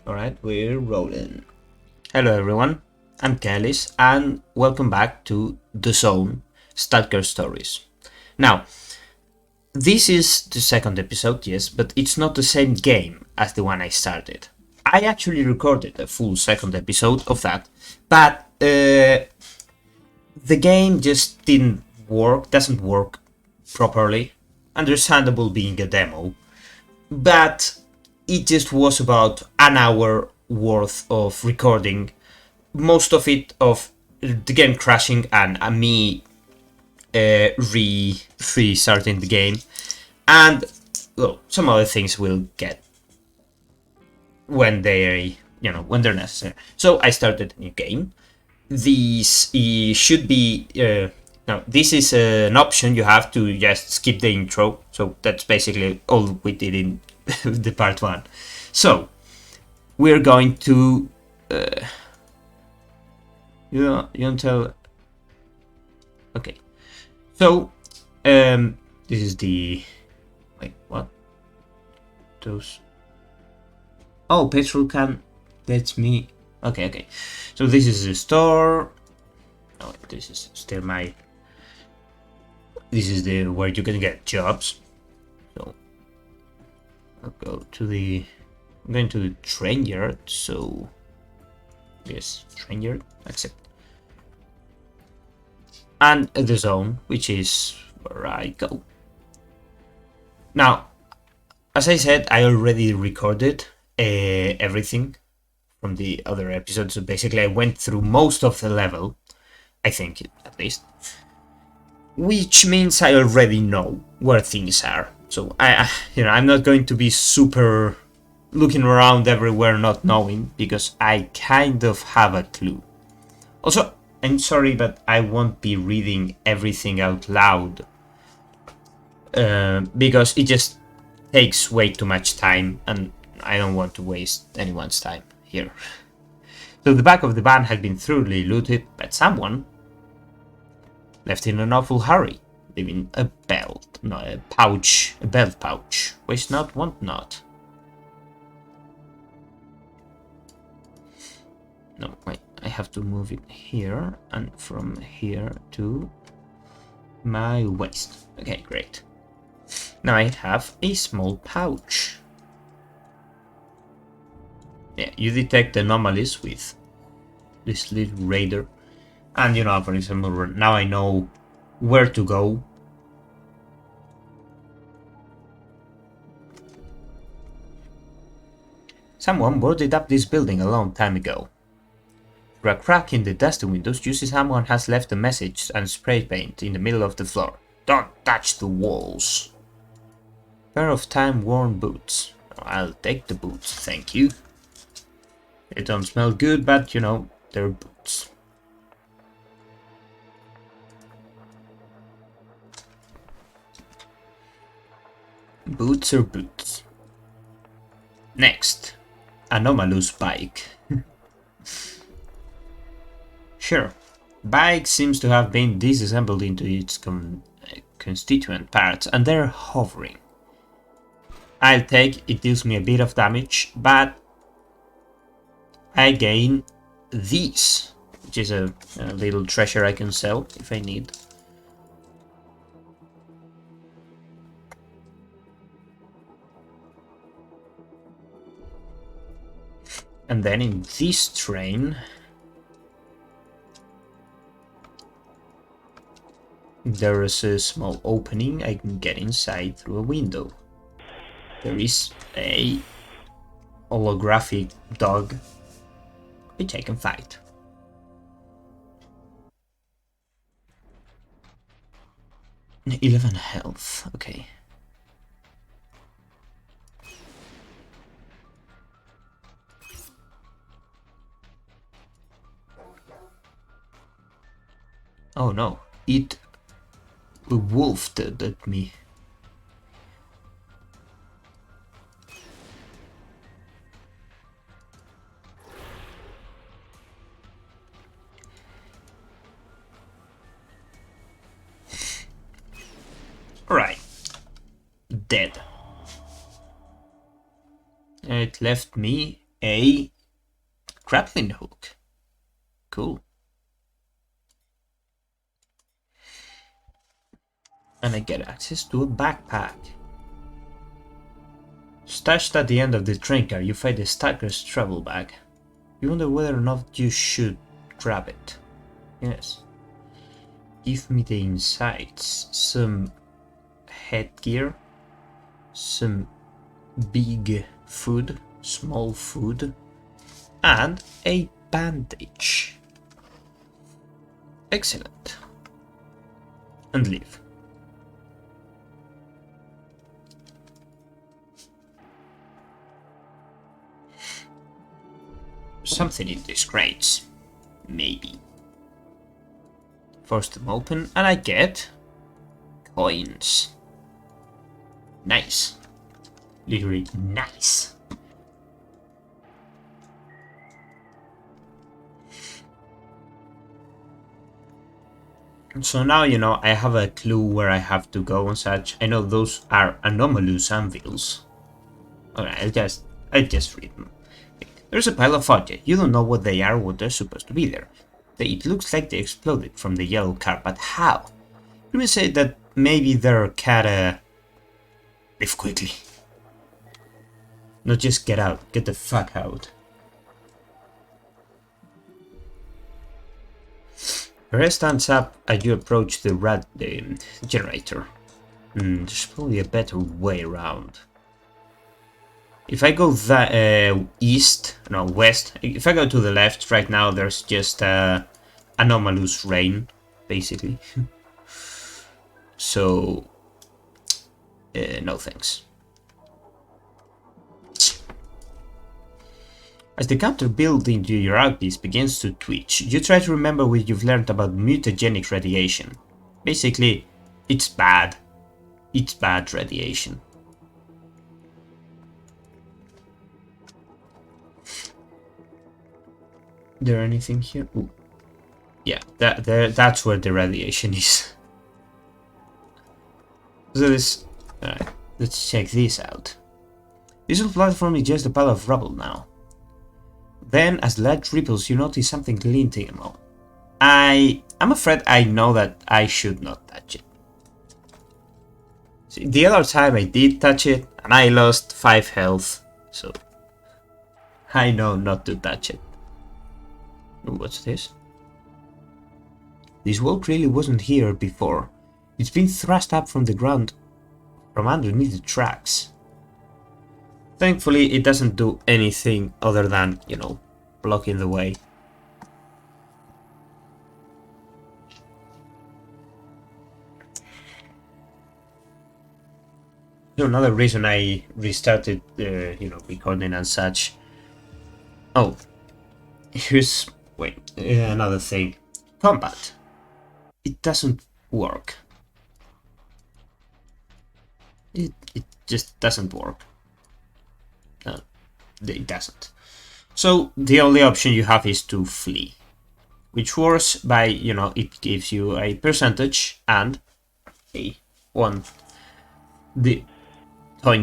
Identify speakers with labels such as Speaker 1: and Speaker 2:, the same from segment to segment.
Speaker 1: Alright, we're rolling. Hello everyone, I'm Kellis and welcome back to The Zone Stalker Stories. Now, this is the second episode, yes, but it's not the same game as the one I started. I actually recorded a full second episode of that, but the game just doesn't work properly. Understandable being a demo, but it just was about an hour worth of recording, most of it of the game crashing and me restarting the game, and well, some other things we'll get when they're necessary. So I started a new game. This should be no, this is an option. You have to just skip the intro. So that's basically all we did in the part one. So we're going to you don't tell. Okay, so this is the wait, what, those, oh, petrol can, that's me. Okay, so this is the store. Oh, this is still my, this is the where you can get jobs. So I'll go to the, I'm going to the train yard. So yes, train yard, accept, and the zone, which is where I go. Now, as I said, I already recorded everything from the other episodes. So basically, I went through most of the level, I think, at least, which means I already know where things are. So I'm not going to be super looking around everywhere not knowing, because I kind of have a clue. Also, I'm sorry, but I won't be reading everything out loud because it just takes way too much time and I don't want to waste anyone's time here. So the back of the van had been thoroughly looted, but someone left in an awful hurry, leaving a belt pouch. Waste not, want not. No, wait, I have to move it here, and from here to my waist. Okay, great. Now I have a small pouch. Yeah, you detect anomalies with this little radar. And for example, now I know where to go. Someone boarded up this building a long time ago. Through a crack in the dusty windows, you see someone has left a message and spray paint in the middle of the floor. Don't touch the walls. Pair of time-worn boots. I'll take the boots, thank you. They don't smell good, but they're boots. Boots are boots. Next, anomalous bike. Sure, bike seems to have been disassembled into its constituent parts, and they're hovering. I'll take, it deals me a bit of damage, but I gain these, which is a little treasure I can sell if I need. And then in this train, there is a small opening. I can get inside through a window. There is a holographic dog, which I can fight. "11 health, okay. Oh no, it wolfed at me. Alright. Dead. It left me a grappling hook. Cool. And I get access to a backpack. Stashed at the end of the train car, you find the Stalker's travel bag. You wonder whether or not you should grab it. Yes. Give me the insights. Some headgear, some big food, small food, and a bandage. Excellent. And leave. Something in these crates. Maybe. Force them open and I get coins. Nice. Literally nice. So now, you know, I have a clue where I have to go and such. I know those are anomalous anvils. Alright, I just read them. There's a pile of objects. You don't know what they are or what they're supposed to be there. It looks like they exploded from the yellow car, but how? Let me say that maybe they're kinda... Leave quickly. No, just get out. Get the fuck out. Your head stands up as you approach the generator. There's probably a better way around. If I go west, if I go to the left right now, there's just anomalous rain, basically. So, no thanks. As the counter built into your eyepiece begins to twitch, you try to remember what you've learned about mutagenic radiation. Basically, it's bad. It's bad radiation. Is there anything here? Ooh. Yeah, that's where the radiation is. So this... Alright, let's check this out. This whole platform is just a pile of rubble now. Then, as the light ripples, you notice something glinting among. I'm afraid I know that I should not touch it. See, the other time I did touch it, and I lost 5 health, so... I know not to touch it. Ooh, what's this? This wall really wasn't here before. It's been thrust up from the ground, from underneath the tracks. Thankfully, it doesn't do anything other than, you know, blocking the way. So another reason I restarted, you know, recording and such. Oh, here's another thing. Combat. It doesn't work. It just doesn't work. No, it doesn't. So the only option you have is to flee, which works by, you know, it gives you a percentage and the coin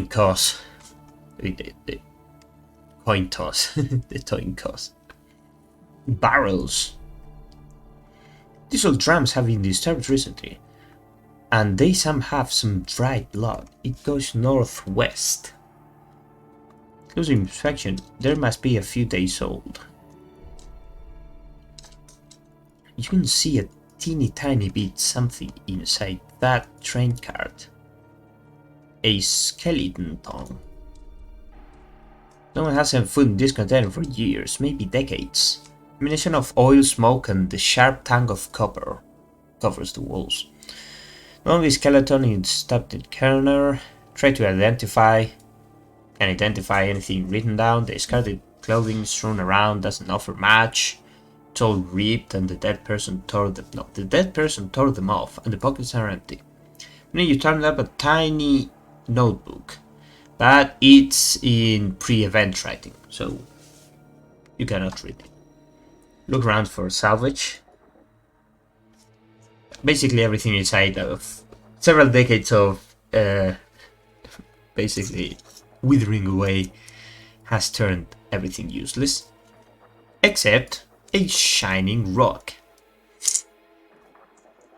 Speaker 1: toss. The coin toss. The coin toss. Barrels. These old drums have been disturbed recently, and they have some dried blood. It goes northwest. Close inspection, there must be a few days old. You can see a teeny tiny bit something inside that train cart. A skeleton tongue. Someone hasn't found this container for years, maybe decades. A combination of oil, smoke, and the sharp tongue of copper covers the walls. The only skeleton is stabbed in the corner. Try to identify. Can identify anything written down. The discarded clothing strewn around doesn't offer much. It's all ripped, and the dead person tore them. No, the dead person tore them off, and the pockets are empty. Then you turn up a tiny notebook, but it's in pre-event writing, so you cannot read it. Look around for salvage. Basically, everything inside of several decades of basically withering away has turned everything useless, except a shining rock.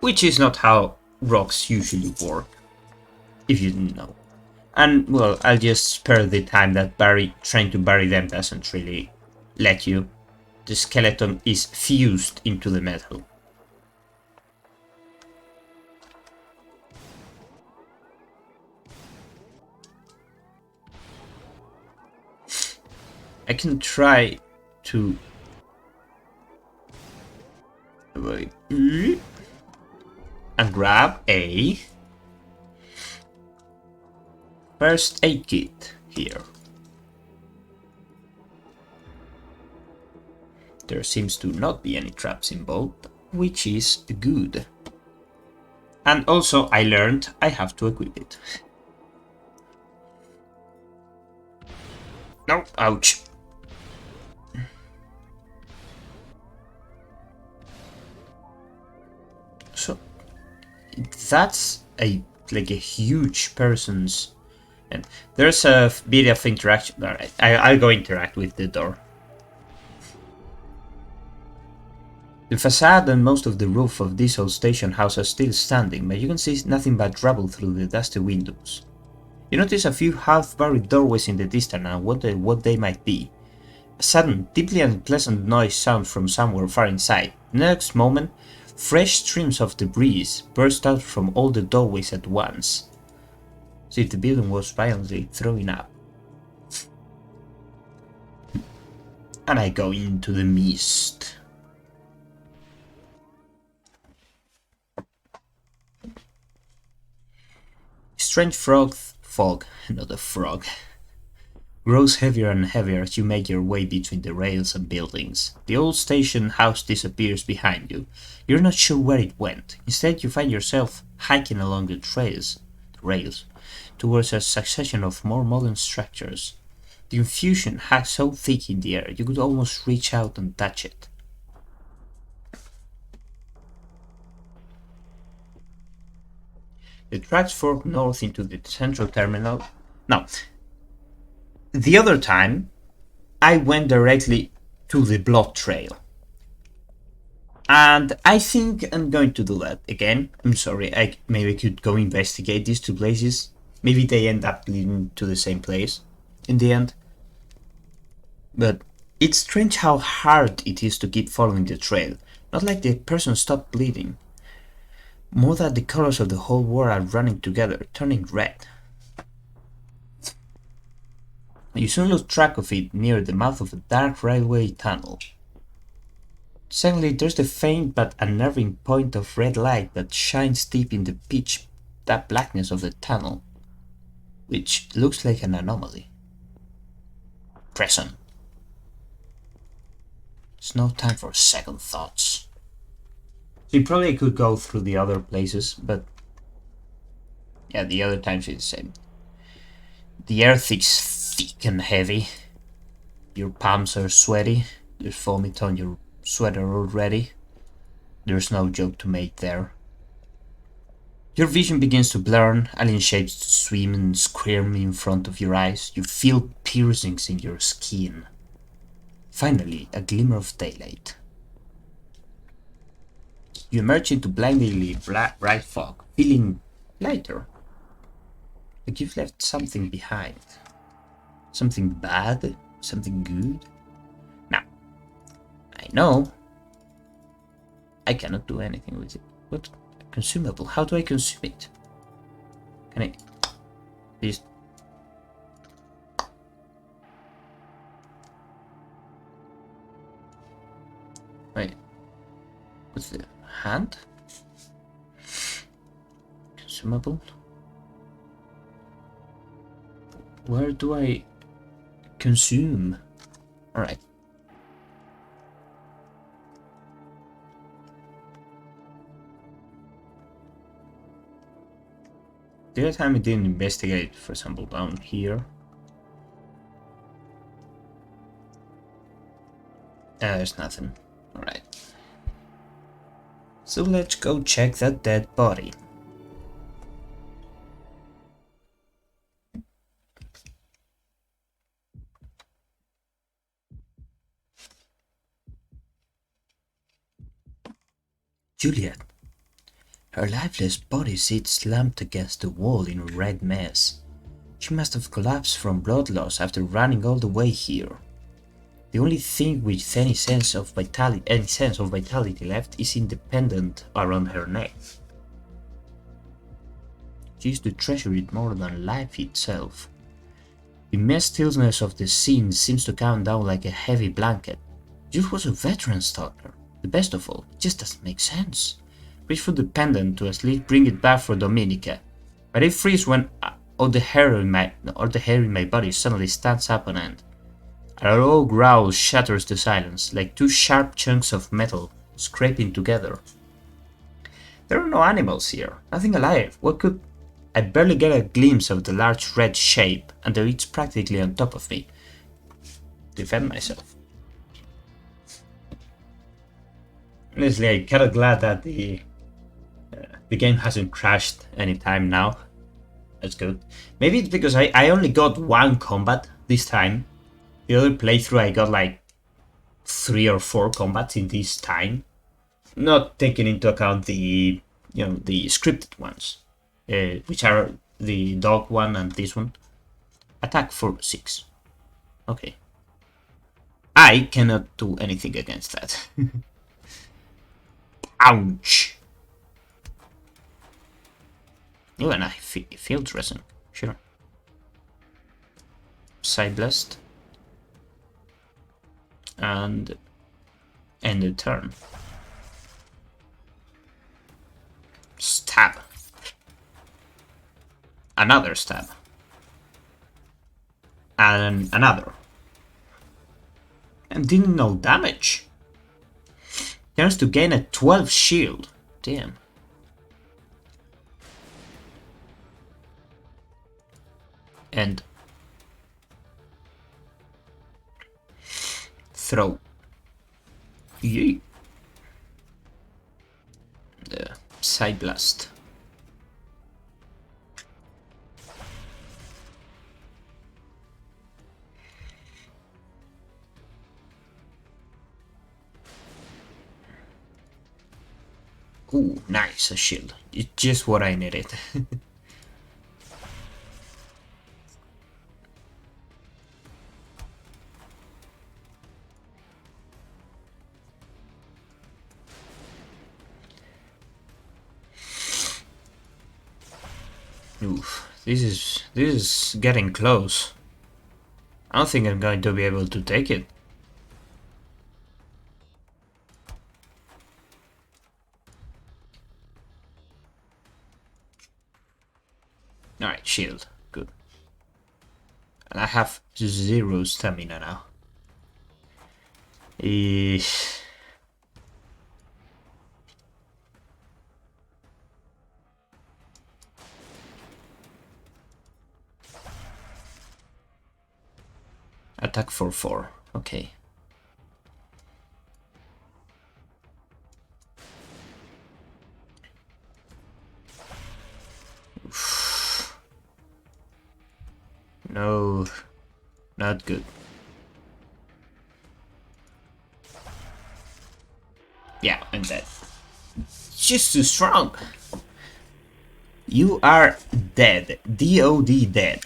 Speaker 1: Which is not how rocks usually work, if you didn't know. And, well, I'll just spare the time that trying to bury them doesn't really let you. The skeleton is fused into the metal. I can try to... and grab a first aid kit here. There seems to not be any traps involved, which is good. And also, I learned I have to equip it. No, ouch. So, that's like a huge person's... And there's a bit of interaction. Alright, I'll go interact with the door. The facade and most of the roof of this old station house are still standing, but you can see nothing but rubble through the dusty windows. You notice a few half-buried doorways in the distance and wonder what they might be. A sudden, deeply unpleasant noise sounds from somewhere far inside. The next moment, fresh streams of debris burst out from all the doorways at once, as if the building was violently throwing up. And I go into the mist. Strange fog, not a frog, grows heavier and heavier as you make your way between the rails and buildings. The old station house disappears behind you. You're not sure where it went. Instead, you find yourself hiking along the rails, towards a succession of more modern structures. The confusion hangs so thick in the air, you could almost reach out and touch it. The tracks fork north into the central terminal. Now, the other time, I went directly to the blood trail. And I think I'm going to do that again. I'm sorry, maybe I could go investigate these two places. Maybe they end up leading to the same place in the end. But it's strange how hard it is to keep following the trail. Not like the person stopped bleeding. More that the colors of the whole world are running together, turning red. You soon lose track of it near the mouth of a dark railway tunnel. Suddenly there's the faint but unnerving point of red light that shines deep in the pitch blackness of the tunnel, which looks like an anomaly. Prison. It's no time for second thoughts. You probably could go through the other places, but yeah, the other times it's the same. The earth is thick and heavy. Your palms are sweaty. There's vomit on your sweater already. There's no joke to make there. Your vision begins to blur, alien shapes swim and squirm in front of your eyes. You feel piercings in your skin. Finally, a glimmer of daylight. You emerge into blindingly bright fog, feeling lighter. Like you've left something behind. Something bad? Something good? Now, I know I cannot do anything with it. What? Consumable? How do I consume it? Can I... Please... Wait. What's the... hand? Consumable? Where do I... consume? Alright. The other time I didn't investigate, for example, down here. There's nothing. Alright. So let's go check that dead body. Juliet. Her lifeless body sits slumped against the wall in a red mess. She must have collapsed from blood loss after running all the way here. The only thing with any sense of vitality left is independent around her neck. She used to treasure it more than life itself. The immense stillness of the scene seems to count down like a heavy blanket. Jules was a veteran stalker. The best of all, it just doesn't make sense. Reach for the pendant to at least bring it back for Dominica. But it freezes when all the hair in my body suddenly stands up on end. A low growl shatters the silence, like two sharp chunks of metal scraping together. There are no animals here, nothing alive. What could... I barely get a glimpse of the large red shape, and it's practically on top of me. Defend myself. Honestly, I'm kinda glad that the game hasn't crashed anytime now. That's good. Maybe it's because I only got one combat this time. The other playthrough I got like 3 or 4 combats in this time. Not taking into account the the scripted ones. Which are the dog one and this one. Attack for 6. Okay. I cannot do anything against that. Ouch! Oh, and I field dressing. Sure. Side blast. And end the turn. Stab. Another stab. And another. And didn't know damage. Turns to gain a 12 shield. Damn. And throw. Yee. The side blast. Ooh, nice, a shield. It's just what I needed. Oof, this is getting close. I don't think I'm going to be able to take it. Alright, shield. Good. And I have 0 stamina now. Attack for 4. Okay. Oof. No, not good. Yeah, I'm dead. Just too strong. You are dead. DOD dead.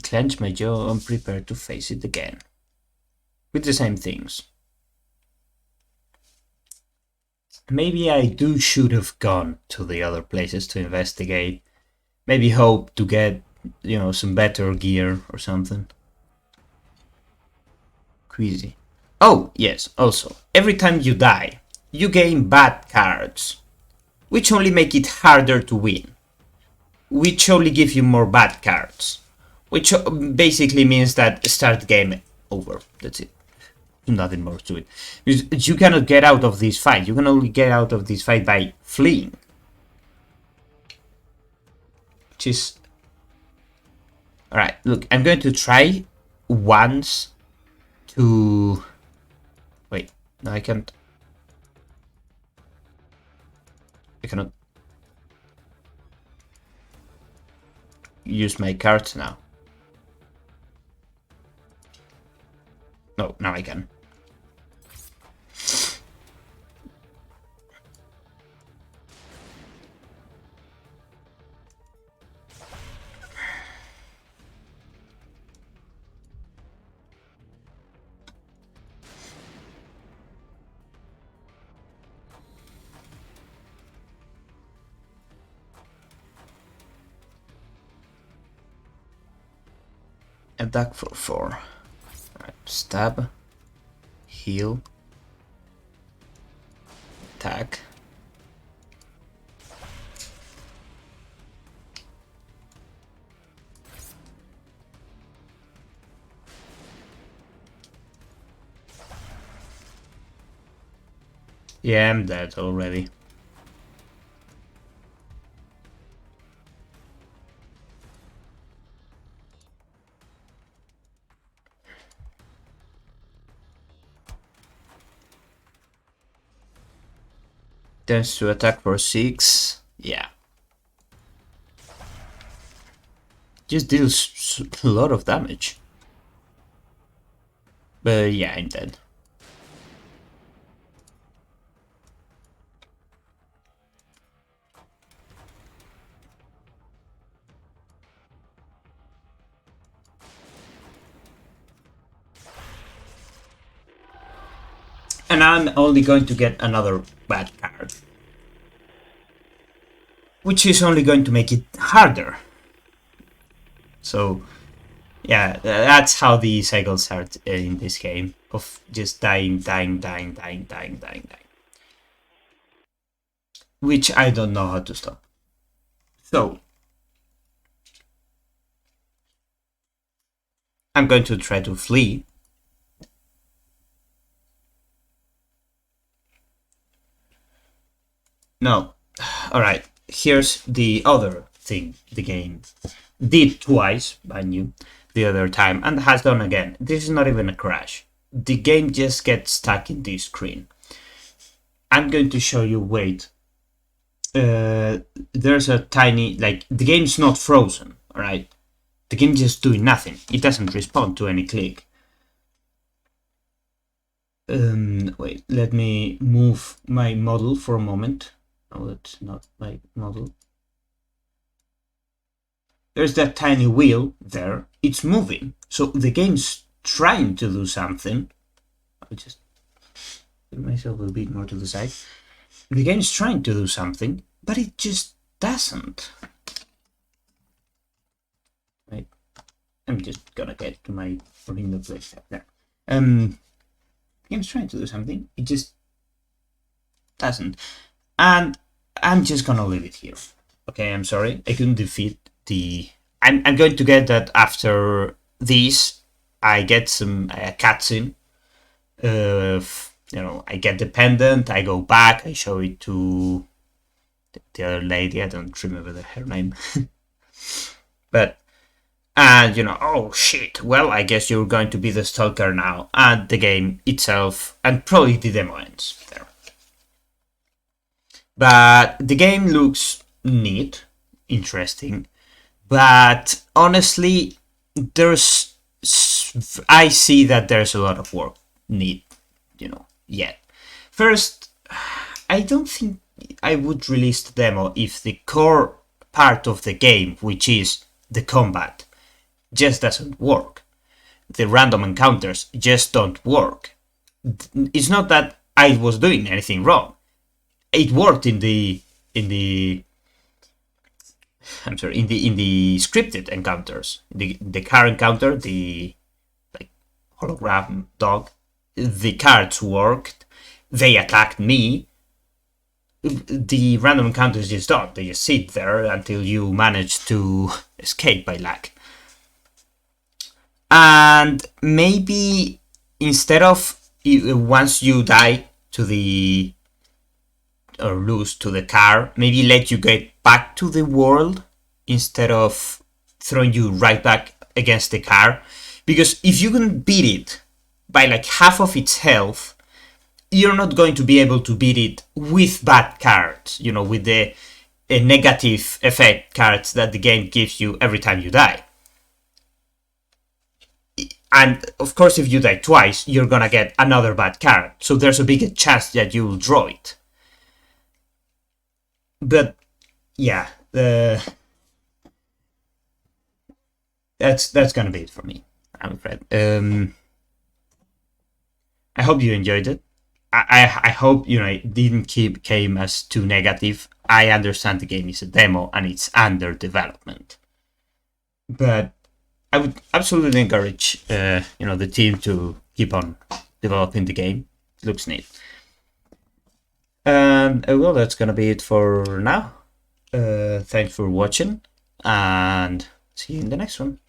Speaker 1: Clench my jaw and prepare to face it again. With the same things. Maybe I should have gone to the other places to investigate. Maybe hope to get, some better gear or something. Crazy. Oh, yes, also, every time you die, you gain bad cards, which only make it harder to win, which only give you more bad cards, which basically means that start game over. That's it. Nothing more to it. Because you cannot get out of this fight. You can only get out of this fight by fleeing. Which is... Alright, look, I'm going to try once to... Wait, no, I can't. I cannot use my cards now. No, now I can. Attack for 4. Right, stab, heal, attack. Yeah, I'm dead already. Turns to attack for 6. Yeah. Just deals a lot of damage. But yeah, I'm dead. And I'm only going to get another bad card. Which is only going to make it harder. So, yeah, that's how the cycle starts in this game. Of just dying. Which I don't know how to stop. So, I'm going to try to flee. No. Alright, here's the other thing the game did twice, mind you, the other time, and has done again. This is not even a crash. The game just gets stuck in this screen. I'm going to show you, wait. There's a tiny, like, the game's not frozen, alright? The game's just doing nothing. It doesn't respond to any click. Wait, let me move my model for a moment. Oh, that's not my model. There's that tiny wheel there. It's moving. So the game's trying to do something. I'll just put myself a bit more to the side. The game's trying to do something, but it just doesn't. Right. I'm just gonna get to my window place there. The game's trying to do something. It just doesn't. And I'm just gonna leave it here. Okay, I'm sorry. I couldn't defeat the... I'm going to get that after this. I get some cutscene. I get the pendant. I go back. I show it to the other lady. I don't remember her name. But, and oh shit. Well, I guess you're going to be the Stalker now. And the game itself, and probably the demo ends there. But the game looks neat, interesting. But honestly, I see that there's a lot of work yet. First, I don't think I would release the demo if the core part of the game, which is the combat, just doesn't work. The random encounters just don't work. It's not that I was doing anything wrong. It worked in the scripted encounters. The car encounter, the hologram dog, the cards worked. They attacked me. The random encounters just don't. They just sit there until you manage to escape by luck. And maybe instead of once you die to the or lose to the car, maybe let you get back to the world instead of throwing you right back against the car. Because if you can beat it by like half of its health, you're not going to be able to beat it with bad cards, you know, with the negative effect cards that the game gives you every time you die. And of course, if you die twice, you're gonna get another bad card, so there's a bigger chance that you'll draw it. But yeah, that's gonna be it for me, I'm afraid. I hope you enjoyed it. I hope, you know, it didn't came as too negative. I understand the game is a demo and it's under development, but I would absolutely encourage you know, the team to keep on developing the game. It looks neat. And well, that's gonna be it for now. Thanks for watching, and see you in the next one.